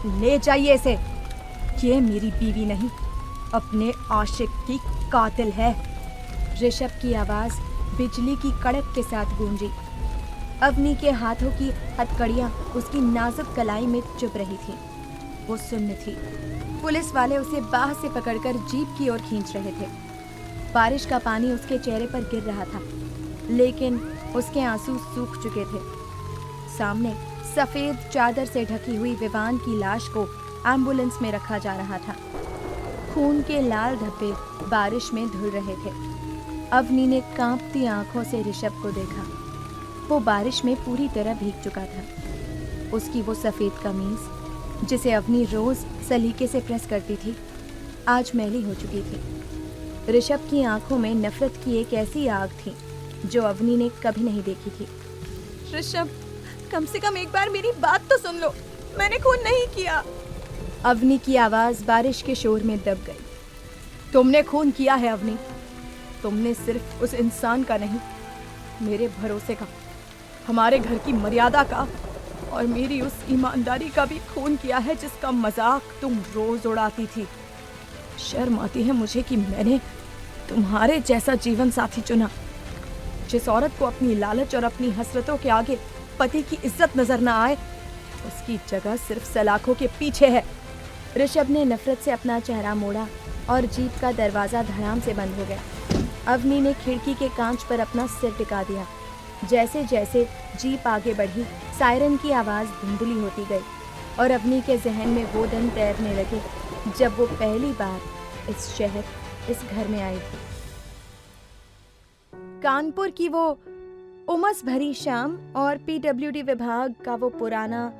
ले जाइए इसे। ये मेरी बीवी नहीं, अपने आशिक की कातिल है। ऋषभ की आवाज बिजली की कड़क के साथ गूंजी। अवनी के हाथों की हथकड़ियां उसकी नाजुक कलाई में चुभ रही थी। वो सुन्न थी। पुलिस वाले उसे बाह से पकड़कर जीप की ओर खींच रहे थे। बारिश का पानी उसके चेहरे पर गिर रहा था, लेकिन उसके आंसू सूख चुके थे। सामने सफेद चादर से ढकी हुई विवान की लाश को एम्बुलेंस में रखा जा रहा था। खून के लाल धब्बे बारिश में धुल रहे थे। अवनी ने कांपती आंखों से ऋषभ को देखा। वो बारिश में पूरी तरह भीग चुका था। उसकी वो सफेद कमीज, जिसे अवनी रोज सलीके से प्रेस करती थी, आज मैली हो चुकी थी। ऋषभ की आंखों में नफरत की एक ऐसी आग थी जो अवनी ने कभी नहीं देखी थी। ऋषभ, कम से कम एक बार मेरी बात तो सुन लो। मैंने खून नहीं किया। अवनी की आवाज बारिश के शोर में दब गई। तुमने खून किया है अवनी। तुमने सिर्फ उस इंसान का नहीं, मेरे भरोसे का, हमारे घर की मर्यादा का और मेरी उस ईमानदारी का भी खून किया है जिसका मजाक तुम रोज उड़ाती थी। शर्म आती है मुझे कि मैंने तुम्हारे जैसा जीवन साथी चुना, जिस औरत को अपनी लालच और अपनी हसरतों के आगे पति की इज्जत नजर न आए, उसकी जगह सिर्फ सलाखों के पीछे है। ऋषभ ने नफरत से अपना चेहरा मोड़ा और जीप का दरवाजा धड़ाम से बंद हो गया। अवनी ने खिड़की के कांच पर अपना सिर टिका दिया। जैसे जैसे जीप आगे बढ़ी, सायरन की आवाज धुंधली होती गई और अवनी के जहन में वो दिन तैरने लगे जब वो पहली बार इस शहर, इस घर में आई थी। कानपुर की वो उमस भरी शाम और पीडब्ल्यूडी विभाग का वो पुराना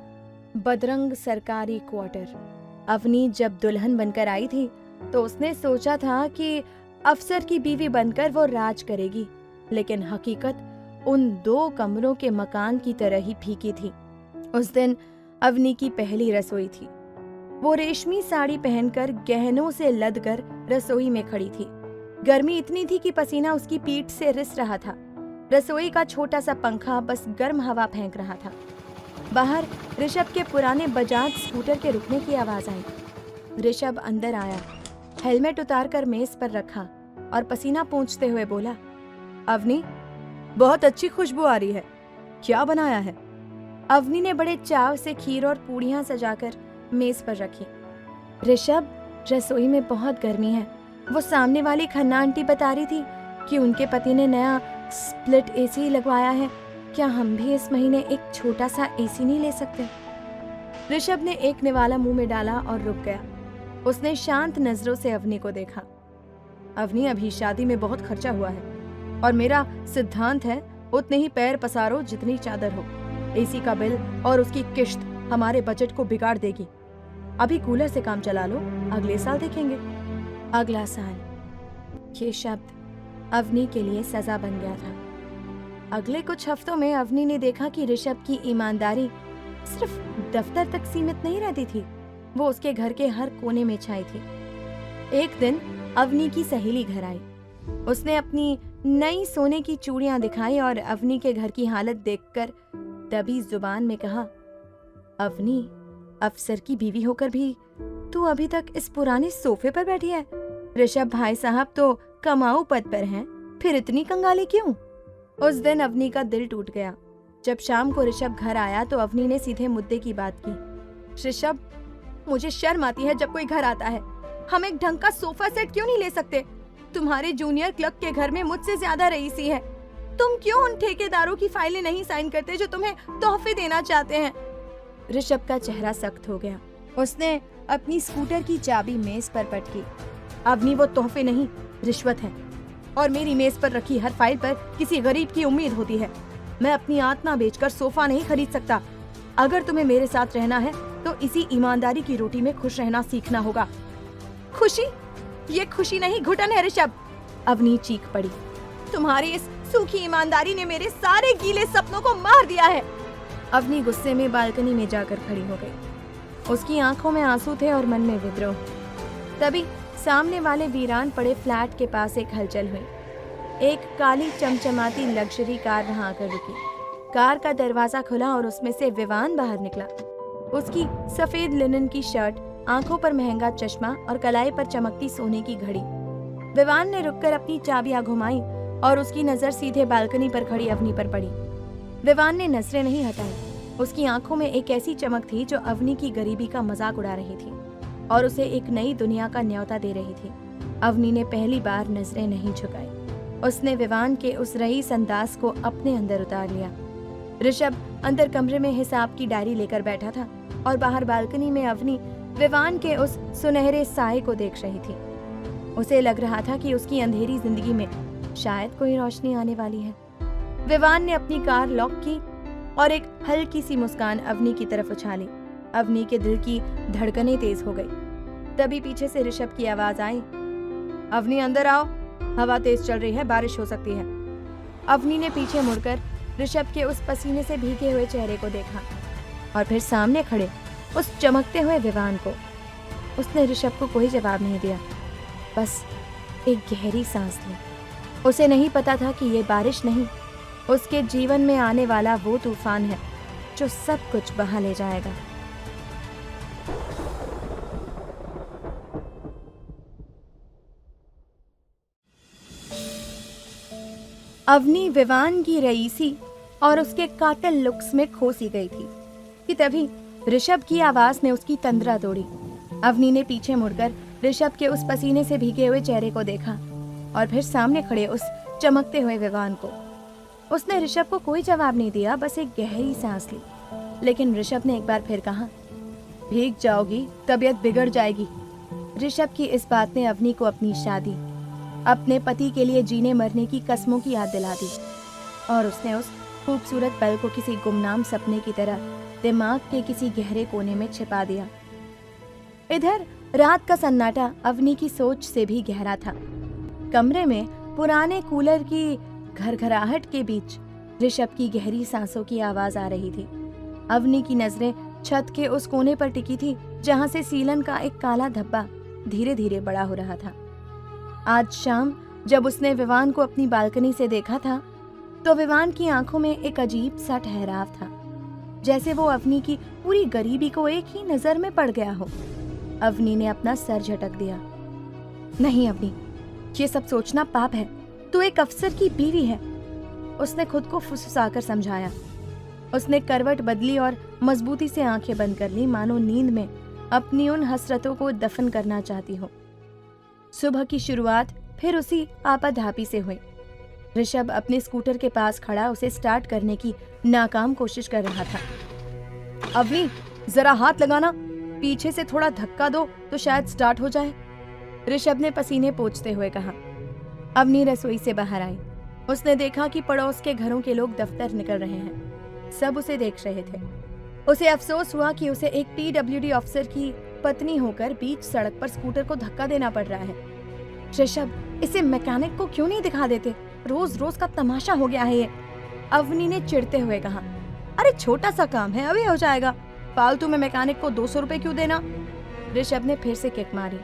बदरंग सरकारी क्वार्टर। अवनी जब दुल्हन बनकर आई थी तो उसने सोचा था कि अफसर की बीवी बनकर वो राज करेगी, लेकिन हकीकत उन 2 कमरों के मकान की तरह ही फीकी थी। उस दिन अवनी की पहली रसोई थी। वो रेशमी साड़ी पहनकर गहनों से लदकर रसोई में खड़ी थी। गर्मी इतनी थी कि पसीना उसकी पीठ से रिस रहा था। रसोई का छोटा सा पंखा बस गर्म हवा फेंक रहा था। बाहर ऋषभ के पुराने बजाज स्कूटर के रुकने की आवाज आई। ऋषभ अंदर आया, हेलमेट उतारकर मेज पर रखा और पसीना पोंछते हुए बोला, अवनी, बहुत अच्छी खुशबू आ रही है। क्या बनाया है? अवनी ने बड़े चाव से खीर और पूड़ियां सजाकर मेज पर रखी। ऋषभ, रसोई में बहुत गर्मी है। वो सामने वाली खन्ना आंटी बता रही थी कि उनके पति ने नया स्प्लिट एसी लगवाया है। क्या हम भी इस महीने एक छोटा सा एसी नहीं ले सकते? ऋषभ ने एक निवाला मुंह में डाला और रुक गया। उसने शांत नजरों से अवनी को देखा। अवनी, अभी शादी में बहुत खर्चा हुआ है और मेरा सिद्धांत है उतने ही पैर पसारो जितनी चादर हो। एसी का बिल और उसकी किश्त हमारे बजट को बिगाड़ देगी। अभी कूलर से काम चला लो, अगले साल देखेंगे। अगला साल, ये शब्द अवनी के लिए सजा बन गया था। अगले कुछ हफ्तों में अवनी ने देखा कि ऋषभ की ईमानदारी सिर्फ दफ्तर तक सीमित नहीं रहती थी, वो उसके घर के हर कोने में छाई थी। एक दिन अवनी की सहेली घर आई। उसने अपनी नई सोने की चूड़ियां दिखाई और अवनी के घर की हालत देखकर दबी जुबान में कहा, अवनी, अफसर की बीवी होकर भी तू अभी तक इस पुराने सोफे पर बैठी है। ऋषभ भाई साहब तो कमाऊ पद पर हैं, फिर इतनी कंगाली क्यों? उस दिन अवनी का दिल टूट गया। जब शाम को ऋषभ घर आया तो अवनी ने सीधे मुद्दे की बात की। ऋषभ, मुझे शर्म आती है जब कोई घर आता है। हम एक ढंग का सोफा सेट क्यों नहीं ले सकते? तुम्हारे जूनियर क्लर्क के घर में मुझसे ज्यादा रईसी है। तुम क्यों उन ठेकेदारों की फाइलें नहीं साइन करते जो तुम्हें तोहफे देना चाहते हैं? ऋषभ का चेहरा सख्त हो गया। उसने अपनी स्कूटर की चाबी मेज पर पटकी। अवनी, वो तोहफे नहीं, रिश्वत है और मेरी मेज पर रखी हर फाइल पर किसी गरीब की उम्मीद होती है। मैं अपनी आत्मा बेचकर सोफा नहीं खरीद सकता। अगर तुम्हें मेरे साथ रहना है तो इसी ईमानदारी की रोटी में खुश रहना सीखना होगा। खुशी? ये खुशी नहीं, घुटन है ऋषभ। अवनी चीख पड़ी। तुम्हारी इस सूखी ईमानदारी ने मेरे सारे गीले सपनों को मार दिया है। अवनी गुस्से में बालकनी में जाकर खड़ी हो गई। उसकी आंखों में आंसू थे और मन में विद्रोह। तभी सामने वाले वीरान पड़े फ्लैट के पास एक हलचल हुई। एक काली चमचमाती लग्जरी कार वहां आकर रुकी। कार का दरवाजा खुला और उसमें से विवान बाहर निकला। उसकी सफेद लिनन की शर्ट, आंखों पर महंगा चश्मा और कलाई पर चमकती सोने की घड़ी। विवान ने रुककर अपनी चाबियां घुमाई और उसकी नजर सीधे बालकनी पर खड़ी अवनी पर पड़ी। विवान ने नजरें नहीं हटाई। उसकी आंखों में एक ऐसी चमक थी जो अवनी की गरीबी का मजाक उड़ा रही थी और उसे एक नई दुनिया का न्योता दे रही थी। अवनी ने पहली बार नजरें नहीं झुकाई। उसने विवान के उस रईस अंदाज को अपने अंदर उतार लिया। ऋषभ अंदर कमरे में हिसाब की डायरी लेकर बैठा था और बाहर बालकनी में अवनी विवान के उस सुनहरे साए को देख रही थी। उसे लग रहा था कि उसकी अंधेरी जिंदगी में शायद कोई रोशनी आने वाली है। विवान ने अपनी कार लॉक की और एक हल्की सी मुस्कान अवनी की तरफ उछाली। अवनी के दिल की धड़कनें तेज हो गई। तभी पीछे से ऋषभ की आवाज आई, अवनी अंदर आओ, हवा तेज चल रही है, बारिश हो सकती है। अवनी ने पीछे मुड़कर ऋषभ के उस पसीने से भीगे हुए चेहरे को देखा और फिर सामने खड़े उस चमकते हुए विवान को। उसने ऋषभ को कोई जवाब नहीं दिया, बस एक गहरी सांस ली। उसे नहीं पता था कि ये बारिश नहीं, उसके जीवन में आने वाला वो तूफान है जो सब कुछ बहा ले जाएगा। अवनी विवान की रईसी और उसके कातिल लुक्स में खो सी गई थी कि तभी ऋषभ की आवाज ने उसकी तंद्रा तोड़ी। अवनी ने पीछे मुड़कर ऋषभ के उस पसीने से भीगे हुए चेहरे को देखा और फिर सामने खड़े उस चमकते हुए विवान को। उसने ऋषभ को कोई जवाब नहीं दिया, बस एक गहरी सांस ली। लेकिन ऋषभ ने एक बार फिर कहा, भीग जाओगी, तबीयत बिगड़ जाएगी। ऋषभ की इस बात ने अवनी को अपनी शादी, अपने पति के लिए जीने मरने की कसमों की याद दिला दी और उसने उस खूबसूरत पल को किसी गुमनाम सपने की तरह दिमाग के किसी गहरे कोने में छिपा दिया। इधर रात का सन्नाटा अवनी की सोच से भी गहरा था। कमरे में पुराने कूलर की घरघराहट के बीच ऋषभ की गहरी सांसों की आवाज आ रही थी। अवनी की नजरें छत के उस कोने पर टिकी थी जहां से सीलन का एक काला धब्बा धीरे धीरे बड़ा हो रहा था। आज शाम जब उसने विवान को अपनी बालकनी से देखा था तो विवान की आंखों में एक अजीब सा ठहराव था, जैसे वो अवनी की पूरी गरीबी को एक ही नजर में पड़ गया हो। अवनी ने अपना सर झटक दिया। नहीं अवनी, ये सब सोचना पाप है। तू एक अफसर की बीवी है, उसने खुद को फुसफुसाकर समझाया। उसने करवट बदली और मजबूती से आंखें बंद कर ली, मानो नींद में अपनी उन हसरतों को दफन करना चाहती हो। सुबह की शुरुआत फिर उसी आपाधापी से हुई। ऋषभ अपने स्कूटर के पास खड़ा उसे स्टार्ट करने की नाकाम कोशिश कर रहा था। अवनी, जरा हाथ लगाना, पीछे से थोड़ा धक्का दो तो शायद स्टार्ट हो जाए, ऋषभ ने पसीने पोंछते हुए कहा। अवनी रसोई से बाहर आई। उसने देखा कि पड़ोस के घरों के लोग दफ्तर निकल रहे हैं। सब उसे देख रहे थे। उसे अफसोस हुआ कि उसे एक PWD ऑफिसर की पत्नी होकर बीच सड़क पर स्कूटर को धक्का देना पड़ रहा है। ऋषभ, इसे मैकेनिक को क्यों नहीं दिखा देते? रोज रोज का तमाशा हो गया है ये, अवनी ने चिढ़ते हुए कहा। अरे छोटा सा काम है, अभी हो जाएगा, फालतू में मैकेनिक को 200 रुपए क्यों देना? ऋषभ ने फिर से किक मारी।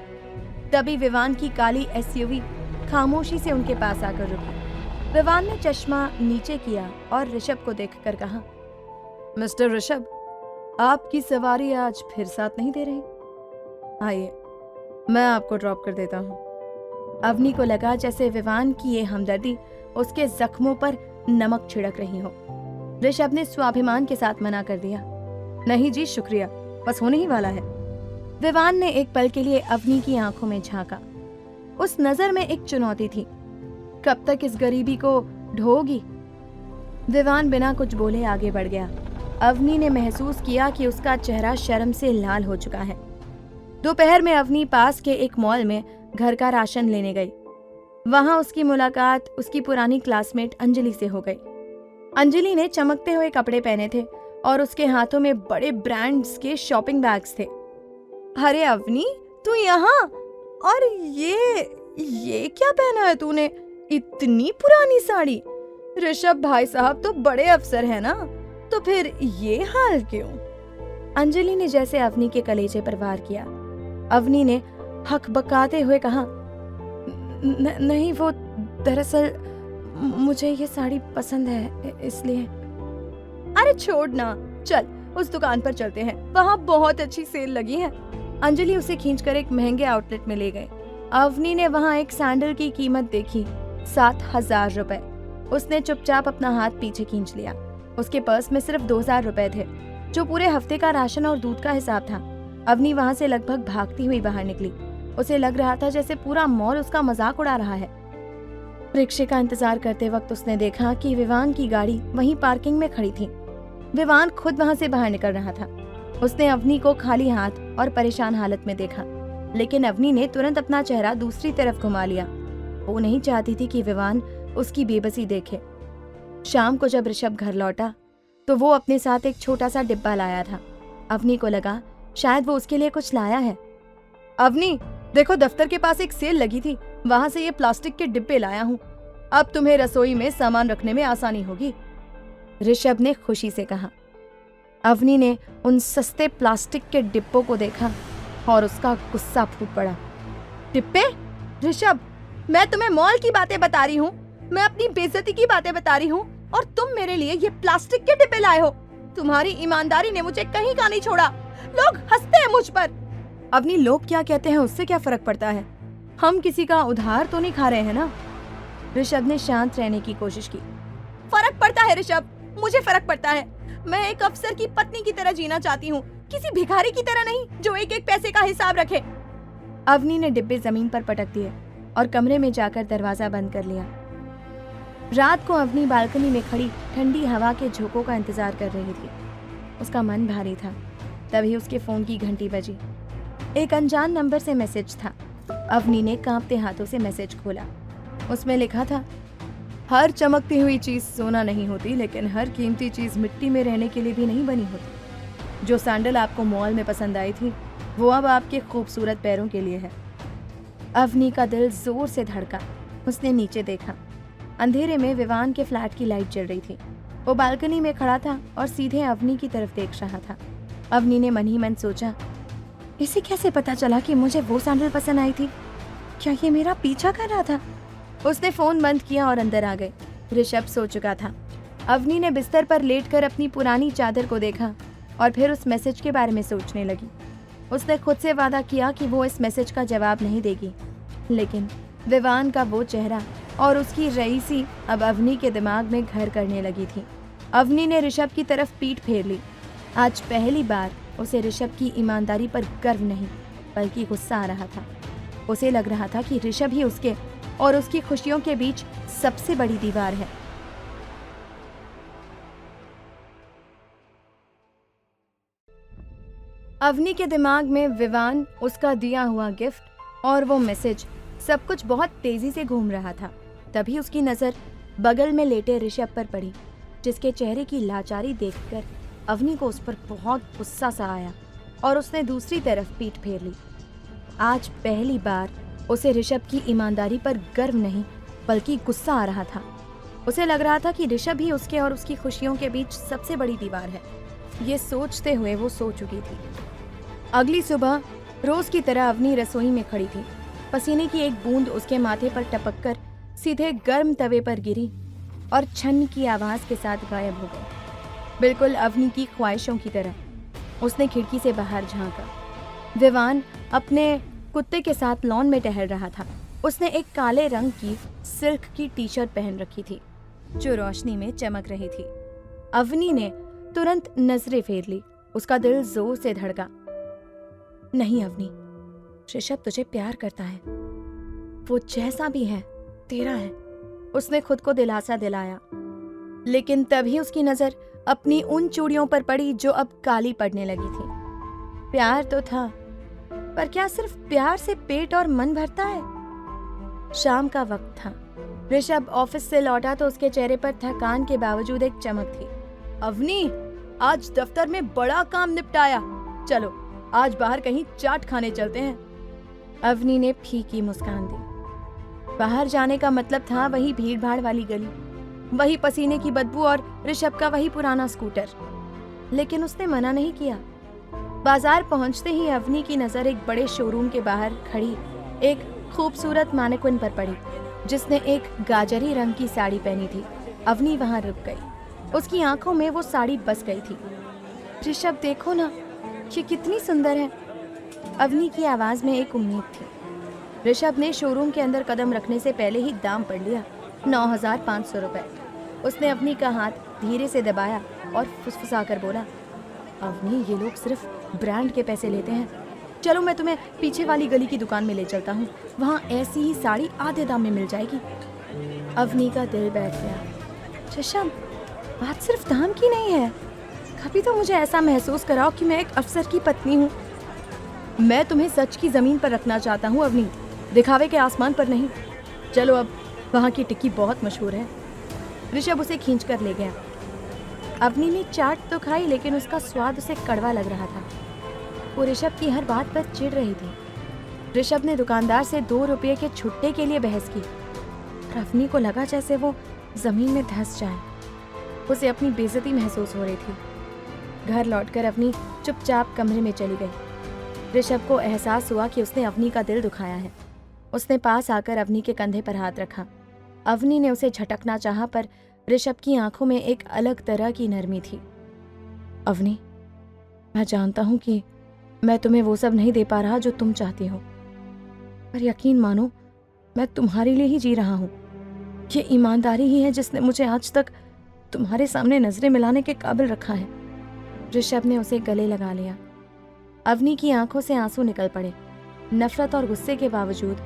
तभी विवान की काली SUV खामोशी से उनके पास आकर रुकी। विवान ने चश्मा नीचे किया और ऋषभ को देखकर कहा, मिस्टर ऋषभ, आपकी सवारी आज फिर साथ नहीं दे रही? आइए, मैं आपको ड्रॉप कर देता हूँ। अवनी को लगा जैसे विवान की ये हमदर्दी उसके जख्मों पर नमक छिड़क रही हो। ऋषभ ने स्वाभिमान के साथ मना कर दिया, नहीं जी शुक्रिया, बस होने ही वाला है। विवान ने एक पल के लिए अवनी की आंखों में झांका। उस नजर में एक चुनौती थी। कब तक इस गरीबी को ढोगी? विवान बिना कुछ बोले आगे बढ़ गया। अवनी ने महसूस किया कि उसका चेहरा शर्म से लाल हो चुका है। दोपहर में अवनी पास के एक मॉल में घर का राशन लेने गई। वहां उसकी मुलाकात उसकी पुरानी क्लासमेट अंजलि से हो गई। अंजलि ने चमकते हुए कपड़े पहने थे और उसके हाथों में बड़े ब्रांड्स के शॉपिंग बैग्स थे। अरे अवनी, तू यहाँ? और ये क्या पहना है तूने? इतनी पुरानी साड़ी। ऋषभ भाई साहब तो बड़े अफसर है ना, तो फिर ये हाल क्यों? अंजलि ने जैसे अवनी के कलेजे पर वार किया। अवनी ने हकबकाते हुए कहा, नहीं, वो दरअसल मुझे ये साड़ी पसंद है, इसलिए। अरे छोड़ ना, चल उस दुकान पर चलते हैं, वहाँ बहुत अच्छी सेल लगी है। अंजलि उसे खींचकर एक महंगे आउटलेट में ले गए। अवनी ने वहाँ एक सैंडल की कीमत देखी 7,000 रुपए। उसने चुपचाप अपना हाथ पीछे खींच लिया। उसके पर्स में सिर्फ 2,000 रुपए थे, जो पूरे हफ्ते का राशन और दूध का हिसाब था। अवनी वहाँ से लगभग भागती हुई बाहर निकली। उसे लग रहा था जैसे पूरा मॉल उसका मजाक उड़ा रहा है। रिक्शे का इंतजार करते वक्त उसने देखा कि विवान की गाड़ी वहीं पार्किंग में खड़ी थी। विवान खुद वहां से बाहर निकल रहा था। उसने अवनी को खाली हाथ और परेशान हालत में देखा, लेकिन अवनी ने तुरंत अपना चेहरा दूसरी तरफ घुमा लिया। वो नहीं चाहती थी कि विवान उसकी बेबसी देखे। शाम को जब ऋषभ घर लौटा तो वो अपने साथ एक छोटा सा डिब्बा लाया था। अवनी को लगा शायद वो उसके लिए कुछ लाया है। अवनी, देखो दफ्तर के पास एक सेल लगी थी, वहां से ये प्लास्टिक के डिब्बे लाया हूँ। अब तुम्हें रसोई में सामान रखने में आसानी होगी, ऋषभ ने खुशी से कहा। अवनी ने उन सस्ते प्लास्टिक के डिब्बों को देखा और उसका गुस्सा फूट पड़ा। डिब्बे? ऋषभ, मैं तुम्हें मॉल की बातें बता रही हूँ, मैं अपनी बेइज्जती की बातें बता रही हूँ, और तुम मेरे लिए ये प्लास्टिक के डिब्बे लाए हो। तुम्हारी ईमानदारी ने मुझे कहीं का नहीं छोड़ा। लोग हंसते हैं मुझ पर। अवनी, लोग क्या कहते हैं उससे क्या फर्क पड़ता है? हम किसी का उधार तो नहीं खा रहे हैं ना? ऋषभ ने शांत रहने की कोशिश की। फर्क पड़ता है ऋषभ, मुझे फर्क पड़ता है। मैं एक अफसर की पत्नी की तरह जीना चाहती हूँ, किसी भिखारी की तरह नहीं जो एक एक पैसे का हिसाब रखे। अवनी ने डिब्बे जमीन पर पटक दिए और कमरे में जाकर दरवाजा बंद कर लिया। रात को अवनी बालकनी में खड़ी ठंडी हवा के झोंकों का इंतजार कर रही थी। उसका मन भारी था। तभी उसके फोन की घंटी बजी। एक अनजान नंबर से मैसेज था। अवनी ने कांपते हाथों से मैसेज खोला। उसमें लिखा था, हर चमकती हुई चीज सोना नहीं होती, लेकिन हर कीमती चीज मिट्टी में रहने के लिए भी नहीं बनी होती। जो सैंडल आपको मॉल में पसंद आई थी, वो अब आपके खूबसूरत पैरों के लिए है। अवनी का दिल जोर से धड़का। उसने नीचे देखा। अंधेरे में विवान के फ्लैट की लाइट जल रही थी। वो बालकनी में खड़ा था और सीधे अवनी की तरफ देख रहा था। अवनी ने मन ही मन सोचा, इसे कैसे पता चला कि मुझे वो सैंडल पसंद आई थी? क्या ये मेरा पीछा कर रहा था? उसने फोन बंद किया और अंदर आ गए। ऋषभ सो चुका था। अवनी ने बिस्तर पर लेटकर अपनी पुरानी चादर को देखा और फिर उस मैसेज के बारे में सोचने लगी। उसने खुद से वादा किया कि वो इस मैसेज का जवाब नहीं देगी, लेकिन विवान का वो चेहरा और उसकी रईसी अब अवनी के दिमाग में घर करने लगी थी। अवनी ने ऋषभ की तरफ पीठ फेर ली। आज पहली बार उसे ऋषभ की ईमानदारी पर गर्व नहीं बल्कि गुस्सा आ रहा था। उसे लग रहा था कि ऋषभ ही उसके और उसकी खुशियों के बीच सबसे बड़ी दीवार है। अवनी के दिमाग में विवान, उसका दिया हुआ गिफ्ट और वो मैसेज, सब कुछ बहुत तेजी से घूम रहा था। तभी उसकी नजर बगल में लेटे ऋषभ पर पड़ी, जिसके चेहरे की लाचारी देखकर अवनी को उस पर बहुत गुस्सा सा आया और उसने दूसरी तरफ पीठ फेर ली। आज पहली बार उसे ऋषभ की ईमानदारी पर गर्व नहीं बल्कि गुस्सा आ रहा था। उसे लग रहा था कि ऋषभ ही उसके और उसकी खुशियों के बीच सबसे बड़ी दीवार है। ये सोचते हुए वो सो चुकी थी। अगली सुबह रोज की तरह अवनी रसोई में खड़ी थी। पसीने की एक बूंद उसके माथे पर टपककर सीधे गर्म तवे पर गिरी और छन की आवाज के साथ गायब हो गई, बिल्कुल अवनी की ख्वाहिशों की तरह। उसने खिड़की से बाहर झांका। विवान अपने कुत्ते के साथ लॉन में टहल रहा था। उसने एक काले रंग की सिल्क की टी शर्ट पहन रखी थी जो रोशनी में चमक रही थी। अवनी ने तुरंत नजरें फेर ली। उसका दिल जोर से धड़का। नहीं अवनी, ऋषभ तुझे प्यार करता है, वो जैसा भी है तेरा है, उसने खुद को दिलासा दिलाया। लेकिन तभी उसकी नजर अपनी उन चूड़ियों पर पड़ी जो अब काली पड़ने लगी थी। प्यार तो था, पर क्या सिर्फ प्यार से पेट और मन भरता है? शाम का वक्त था। ऋषभ ऑफिस से लौटा तो उसके चेहरे पर थकान के बावजूद एक चमक थी। अवनी, आज दफ्तर में बड़ा काम निपटाया, चलो आज बाहर कहीं चाट खाने चलते हैं। अवनी ने फीकी मुस्कान दी। बाहर जाने का मतलब था वही भीड़ भाड़ वाली गली, वही पसीने की बदबू और ऋषभ का वही पुराना स्कूटर। लेकिन उसने मना नहीं किया। बाजार पहुंचते ही अवनी की नजर एक बड़े शोरूम के बाहर खड़ी एक खूबसूरत मैनेक्विन पर पड़ी, जिसने एक गाजरी रंग की साड़ी पहनी थी। अवनी वहां रुक गई। उसकी आंखों में वो साड़ी बस गई थी। ऋषभ देखो ना, ये कितनी सुंदर है। अवनी की आवाज में एक उम्मीद थी। ऋषभ ने शोरूम के अंदर कदम रखने से पहले ही दाम पढ़ लिया, 9,500 रुपए। उसने अवनी का हाथ धीरे से दबाया और फुसफुसाकर बोला, अवनी ये लोग सिर्फ ब्रांड के पैसे लेते हैं। चलो मैं तुम्हें पीछे वाली गली की दुकान में ले चलता हूँ, वहाँ ऐसी ही साड़ी आधे दाम में मिल जाएगी। अवनी का दिल बैठ गया। ऋषभ, बात सिर्फ दाम की नहीं है, कभी तो मुझे ऐसा महसूस कराओ कि मैं एक अफसर की पत्नी हूँ। मैं तुम्हें सच की जमीन पर रखना चाहता हूँ अवनी, दिखावे के आसमान पर नहीं। चलो अब, वहाँ की टिक्की बहुत मशहूर है। ऋषभ उसे खींच कर ले गया। अवनी ने चाट तो खाई, लेकिन उसका स्वाद उसे कड़वा लग रहा था। वो ऋषभ की हर बात पर चिढ़ रही थी। ऋषभ ने दुकानदार से 2 रुपये के छुट्टे के लिए बहस की। अवनी को लगा जैसे वो जमीन में धंस जाए। उसे अपनी बेइज्जती महसूस हो रही थी। घर लौटकर अवनी चुपचाप कमरे में चली गई। ऋषभ को एहसास हुआ कि उसने अवनी का दिल दुखाया है। उसने पास आकर अवनी के कंधे पर हाथ रखा। अवनी ने उसे झटकना चाहा, पर ऋषभ की आंखों में एक अलग तरह की नरमी थी। अवनी, मैं जानता हूं कि मैं तुम्हें वो सब नहीं दे पा रहा जो तुम चाहती हो, पर यकीन मानो, मैं तुम्हारे लिए ही जी रहा हूं। ये ईमानदारी ही है जिसने मुझे आज तक तुम्हारे सामने नजरें मिलाने के काबिल रखा है। ऋषभ ने उसे गले लगा लिया। अवनी की आंखों से आंसू निकल पड़े। नफरत और गुस्से के बावजूद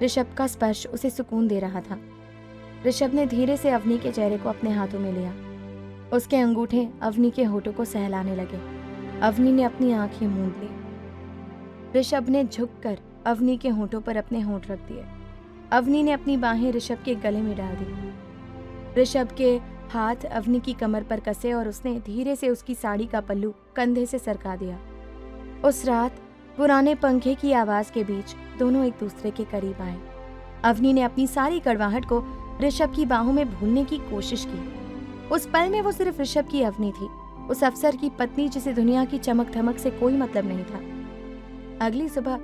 ऋषभ का स्पर्श उसे सुकून दे रहा था। ऋषभ ने धीरे से अवनी के चेहरे को अपने हाथों में लिया। उसके अंगूठे अवनी के होठों को सहलाने लगे। अवनी ने अपनी आंखें मूंद ली। ऋषभ ने झुककर अवनी के होठों पर अपने होंठ रख दिए। अवनी ने अपनी बाहें ऋषभ के गले में डाल दी। ऋषभ के हाथ अवनी की कमर पर कसे और उसने धीरे से उसकी साड़ी का पल्लू कंधे से सरका दिया। उस रात पुराने पंखे की आवाज के बीच दोनों एक दूसरे के करीब आए। अवनी ने अपनी सारी कड़वाहट को ऋषभ की बाहों में भूलने की कोशिश की। उस पल में वो सिर्फ ऋषभ की अवनी थी, उस अफसर की पत्नी जिसे दुनिया की चमक धमक से कोई मतलब नहीं था। अगली सुबह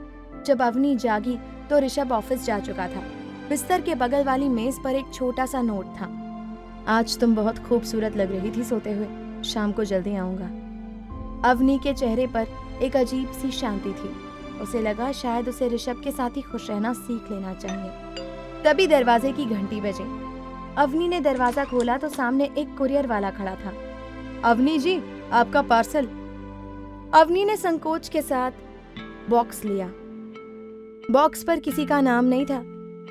जब अवनी जागी तो ऋषभ ऑफिस जा चुका था। बिस्तर के बगल वाली मेज पर एक छोटा सा नोट था। आज तुम बहुत खूबसूरत लग रही थी सोते हुए, शाम को जल्दी आऊंगा। अवनी के चेहरे पर एक अजीब सी शांति थी। उसे लगा शायद उसे ऋषभ के साथ ही खुश रहना सीख लेना चाहिए। तभी दरवाजे की घंटी बजी। अवनी ने दरवाजा खोला तो सामने एक कुरियर वाला खड़ा था। अवनी जी, आपका पार्सल। अवनी ने संकोच के साथ बॉक्स लिया। बॉक्स पर किसी का नाम नहीं था।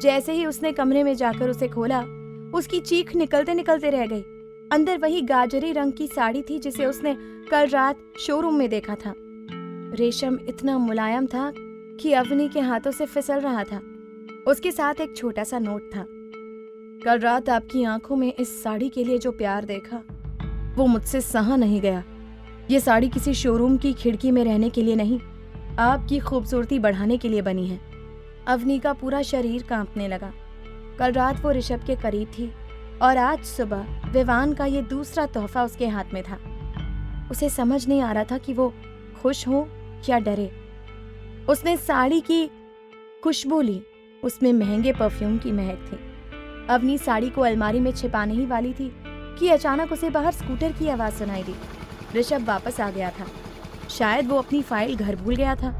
जैसे ही उसने कमरे में जाकर उसे खोला, उसकी चीख निकलते निकलते रह गई। अंदर वही गाजरी रंग की साड़ी थी जिसे उसने कल रात शोरूम में देखा था। रेशम इतना मुलायम था कि अवनी के हाथों से फिसल रहा था। उसके साथ एक छोटा सा नोट था। कल रात आपकी आंखों में इस साड़ी के लिए जो प्यार देखा, वो मुझसे सहा नहीं गया। ये साड़ी किसी शोरूम की खिड़की में रहने के लिए नहीं, आपकी खूबसूरती बढ़ाने के लिए बनी है। अवनी का पूरा शरीर कांपने लगा। कल रात वो ऋषभ के करीब थी और आज सुबह विवान का ये दूसरा तोहफा उसके हाथ में था। उसे समझ नहीं आ रहा था कि वो खुश हो या डरे। उसने साड़ी की खुशबू ली। उसमें महंगे परफ्यूम की महक थी। अवनी साड़ी को अलमारी में छिपाने ही वाली थी कि अचानक उसे बाहर स्कूटर की आवाज सुनाई दी। ऋषभ वापस आ गया था। शायद वो अपनी फाइल घर भूल गया था।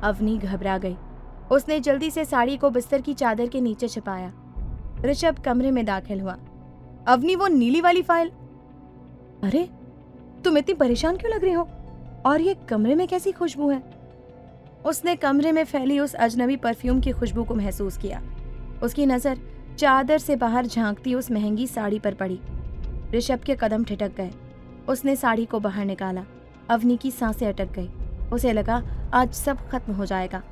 अवनी घबरा गई। उसने जल्दी से साड़ी को बिस्तर की चादर के नीचे छिपाया। ऋषभ कमरे में दाखिल हुआ। अवनी, वो नीली वाली फाइल। अरे, तुम इतनी परेशान क्यों लग रही हो? और ये कमरे में कैसी खुशबू है? उसने कमरे में फैली उस अजनबी परफ्यूम की खुशबू को महसूस किया। उसकी नजर चादर से बाहर झांकती उस महंगी साड़ी पर पड़ी। ऋषभ के कदम ठिठक गए। उसने साड़ी को बाहर निकाला। अवनी की सांसें अटक गई। उसे लगा आज सब खत्म हो जाएगा।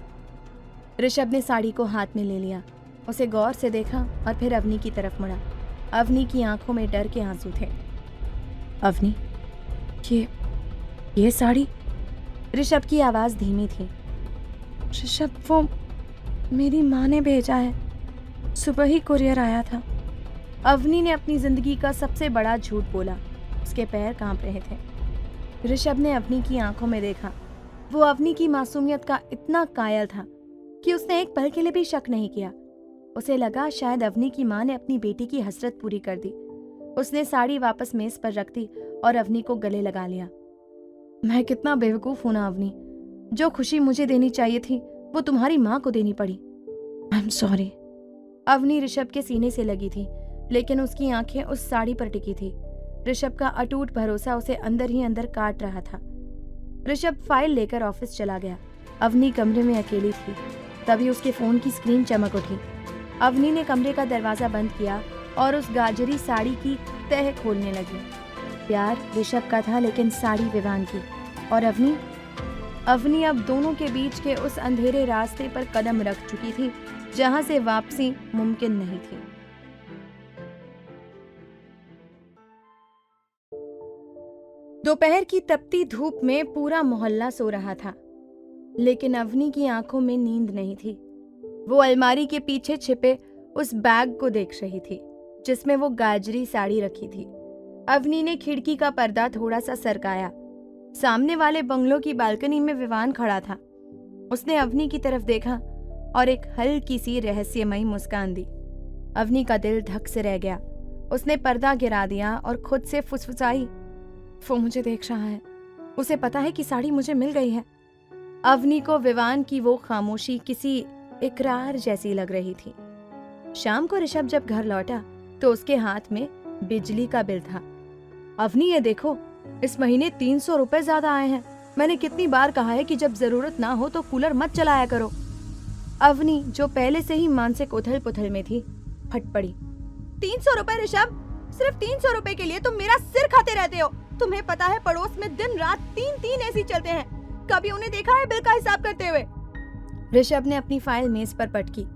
ऋषभ ने साड़ी को हाथ में ले लिया। उसे गौर से देखा और फिर अवनी की तरफ मुड़ा। अवनी की आंखों में डर के आंसू थे। अवनी, ये साड़ी? ऋषभ की आवाज धीमी थी। ऋषभ, वो मेरी माँ ने भेजा है। सुबह ही कुरियर आया था। अवनी ने अपनी जिंदगी का सबसे बड़ा झूठ बोला। उसके पैर कांप रहे थे। ऋषभ ने अवनी की आंखों में देखा। वो अवनी की मासूमियत का इतना कायल था कि उसने एक पल के लिए भी शक नहीं किया। उसे लगा शायद अवनी की माँ ने अपनी बेटी की हसरत पूरी कर दी। उसने साड़ी वापस मेज पर रख दी और अवनी को गले लगा लिया। मैं कितना बेवकूफ हूं ना अवनी। जो खुशी मुझे देनी चाहिए थी वो तुम्हारी माँ को देनी पड़ी। I am sorry. Avni Rishabh के सीने से लगी थी, लेकिन उसकी आंखें उस साड़ी पर टिकी थी। ऋषभ का अटूट भरोसा उसे अंदर ही अंदर काट रहा था। ऋषभ फाइल लेकर ऑफिस चला गया। अवनी कमरे में अकेली थी। तभी उसके फोन की स्क्रीन चमक उठी। अवनी ने कमरे का दरवाजा बंद किया और उस गाजरी साड़ी की तह खोलने लगी। प्यार ऋषभ का था, लेकिन साड़ी विवान की। और अवनी अब दोनों के बीच के उस अंधेरे रास्ते पर कदम रख चुकी थी जहां से वापसी मुमकिन नहीं थी। दोपहर की तपती धूप में पूरा मोहल्ला सो रहा था, लेकिन अवनी की आंखों में नींद नहीं थी। वो अलमारी के पीछे छिपे उस बैग को देख रही थी जिसमें वो गाजरी साड़ी रखी थी। अवनी ने खिड़की का पर्दा थोड़ा सा सरकाया। सामने वाले बंगलों की बालकनी में विवान खड़ा था। उसने अवनी की तरफ देखा और एक हल्की सी रहस्यमयी मुस्कान दी। अवनी का दिल धक से रह गया। उसने पर्दा गिरा दिया और खुद से फुसफुसाई, वो मुझे देख रहा है, उसे पता है कि साड़ी मुझे मिल गई है। अवनी को विवान की वो खामोशी किसी इकरार जैसी लग रही थी। शाम को ऋषभ जब घर लौटा तो उसके हाथ में बिजली का बिल था। अवनी ये देखो, इस महीने 300 रुपए ज्यादा आए हैं। मैंने कितनी बार कहा है कि जब जरूरत ना हो तो कूलर मत चलाया करो। अवनी, जो पहले से ही मानसिक उथल पुथल में थी, फट पड़ी। 300 रुपए ऋषभ, सिर्फ 300 रुपए के लिए तुम मेरा सिर खाते रहते हो। तुम्हें पता है पड़ोस में दिन रात 3 ऐसी चलते हैं। कभी उन्हें देखा है बिल का हिसाब करते हुए? ऋषभ ने अपनी फाइल मेज पर पटकी।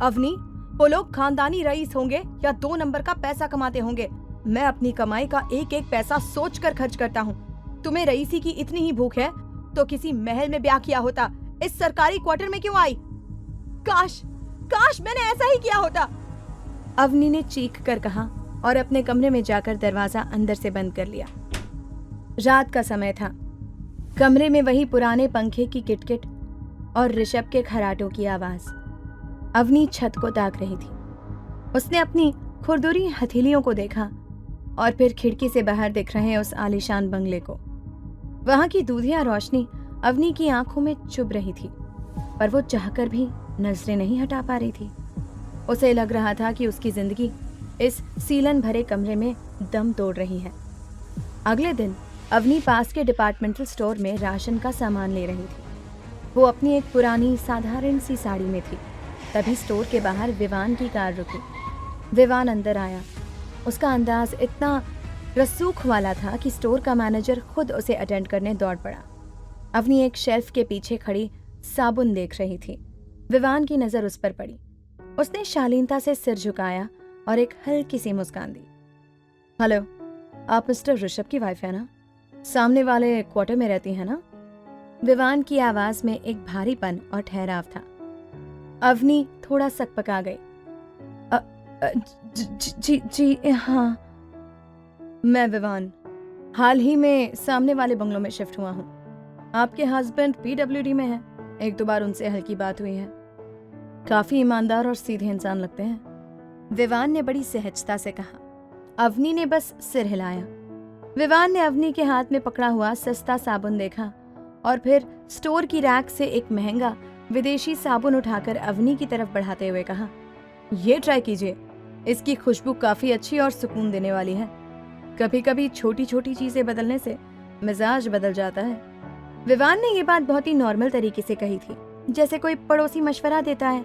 अवनी, वो लोग खानदानी रईस होंगे या 2 नंबर का पैसा कमाते होंगे। मैं अपनी कमाई का एक एक पैसा सोच कर खर्च करता हूँ। तुम्हें रईसी की इतनी ही भूख है तो किसी महल में ब्याह किया होता। इस सरकारी क्वार्टर में क्यों आई? काश मैंने ऐसा ही किया होता। अवनी ने चीख कर कहा और अपने कमरे में जाकर दरवाजा अंदर से बंद कर लिया। रात का समय था। कमरे में वही पुराने पंखे की किटकिट और ऋषभ के खराटों की आवाज। अवनी छत को ताक रही थी। उसने अपनी खुरदुरी हथेलियों को देखा और फिर खिड़की से बाहर दिख रहे उस आलीशान बंगले को। वहां की दूधिया रोशनी अवनी की आंखों में चुभ रही थी, पर वो चाहकर भी नजरें नहीं हटा पा रही थी। उसे लग रहा था कि उसकी जिंदगी इस सीलन भरे कमरे में दम तोड़ रही है। अगले दिन अवनी पास के डिपार्टमेंटल स्टोर में राशन का सामान ले रही थी। वो अपनी एक पुरानी साधारण सी साड़ी में थी। तभी स्टोर के बाहर विवान की कार रुकी। विवान अंदर आया। उसका अंदाज इतना रसूख वाला था कि स्टोर का मैनेजर खुद उसे अटेंड करने दौड़ पड़ा। अवनी एक शेल्फ के पीछे खड़ी साबुन देख रही थी। विवान की नजर उस पर पड़ी। उसने शालीनता से सिर झुकाया और एक हल्की सी मुस्कान दी। हेलो, आप मिस्टर ऋषभ की वाइफ है ना? सामने वाले क्वार्टर में रहती है ना? विवान की आवाज में एक भारीपन और ठहराव था। अवनी थोड़ा सकपका गई। जी हाँ, मैं विवान हाल ही में सामने वाले बंगलों में शिफ्ट हुआ हूँ। आपके हस्बैंड PWD में हैं। 1-2 बार उनसे हल्की बात हुई है। काफी ईमानदार और सीधे इंसान लगते हैं। विवान ने बड़ी सहजता से कहा। अवनी ने बस सिर हिलाया। विवान ने अवनी के हाथ में पकड़ा हुआ सस्ता साबुन देखा और फिर स्टोर की रैक से एक महंगा विदेशी साबुन उठाकर अवनी की तरफ बढ़ाते हुए कहा, ये ट्राई कीजिए। इसकी खुशबू काफी अच्छी और सुकून देने वाली है। कभी कभी छोटी छोटी चीजें बदलने से मिजाज बदल जाता है। विवान ने ये बात बहुत ही नॉर्मल तरीके से कही थी, जैसे कोई पड़ोसी मशवरा देता है,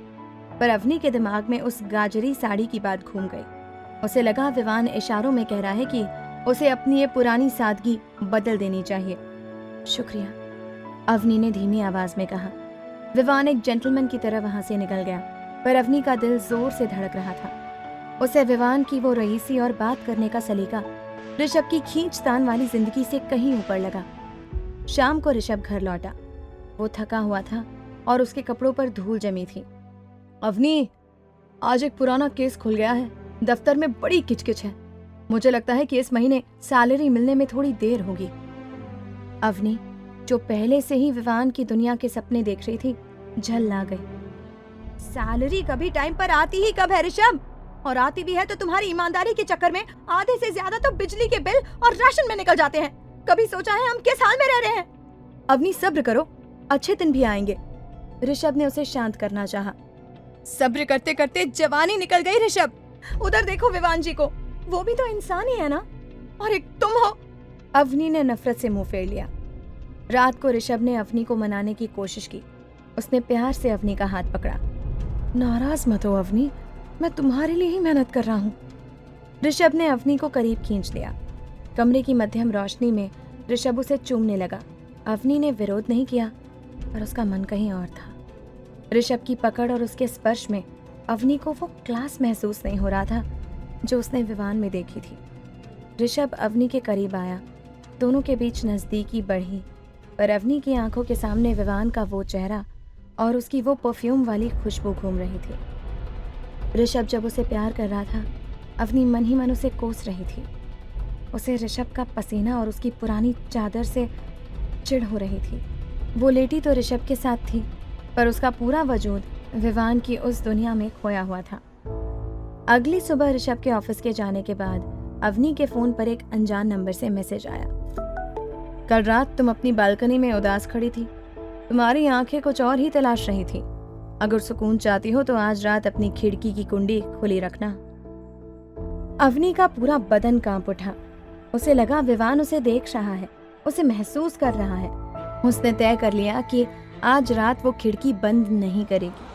पर अवनी के दिमाग में उस गाजरी साड़ी की बात घूम गई। उसे लगा विवान इशारों में कह रहा है कि उसे अपनी ये पुरानी सादगी बदल देनी चाहिए। शुक्रिया, अवनी ने धीमी आवाज में कहा। विवान एक जेंटलमैन की तरह वहां से निकल गया, पर अवनी का दिल जोर से धड़क रहा था। उसे विवान की वो रईसी और बात करने का सलीका ऋषभ की खींचतान वाली जिंदगी से कहीं ऊपर लगा। शाम को ऋषभ घर लौटा। वो थका हुआ था और उसके कपड़ों पर धूल जमी थी। अवनी, आज एक पुराना केस खुल गया है। दफ्तर में बड़ी किचकिच है। मुझे लगता है कि इस महीने सैलरी मिलने में थोड़ी देर होगी। अवनी, जो पहले से ही विवान की दुनिया के सपने देख रही थी, झल्ला गई। सैलरी कभी टाइम पर आती ही कब है ऋषभ? और आती भी है तो तुम्हारी ईमानदारी के चक्कर में आधे से ज्यादा तो बिजली के बिल और राशन में निकल जाते हैं। कभी सोचा है हम किस हाल में रह रहे हैं? अवनी सब्र करो, अच्छे दिन भी आएंगे। ऋषभ ने उसे शांत करना चाहा। सब्र करते करते जवानी निकल गई ऋषभ। उधर देखो विवान जी को, वो भी तो इंसान ही है ना, और एक तुम हो। अवनी ने नफरत से मुंह फेर लिया। रात को ऋषभ ने अवनी को मनाने की कोशिश की। उसने प्यार से अवनी का हाथ पकड़ा। नाराज मत हो अवनी, मैं तुम्हारे लिए ही मेहनत कर रहा हूँ। ऋषभ ने अवनी को करीब खींच लिया। कमरे की मध्यम रोशनी में ऋषभ उसे चूमने लगा। अवनी ने विरोध नहीं किया, पर उसका मन कहीं और था। ऋषभ की पकड़ और उसके स्पर्श में अवनी को वो क्लास महसूस नहीं हो रहा था जो उसने विवान में देखी थी। ऋषभ अवनी के करीब आया। दोनों के बीच नजदीकी बढ़ी, पर अवनी की आंखों के सामने विवान का वो चेहरा और उसकी वो परफ्यूम वाली खुशबू घूम रही थी। ऋषभ जब उसे प्यार कर रहा था, अवनी मन ही मन उसे कोस रही थी। उसे ऋषभ का पसीना और उसकी पुरानी चादर से चिढ़ हो रही थी। वो लेटी तो ऋषभ के साथ थी, पर उसका पूरा वजूद विवान की उस दुनिया में खोया हुआ था। अगली सुबह ऋषभ के ऑफिस के जाने के बाद अवनी के फोन पर एक अनजान नंबर से मैसेज आया। कल रात तुम अपनी बालकनी में उदास खड़ी थी। तुम्हारी आंखें कुछ और ही तलाश रही थी। अगर सुकून चाहती हो तो आज रात अपनी खिड़की की कुंडी खुली रखना। अवनी का पूरा बदन कांप उठा। उसे लगा विवान उसे देख रहा है, उसे महसूस कर रहा है। उसने तय कर लिया कि आज रात वो खिड़की बंद नहीं करेगी।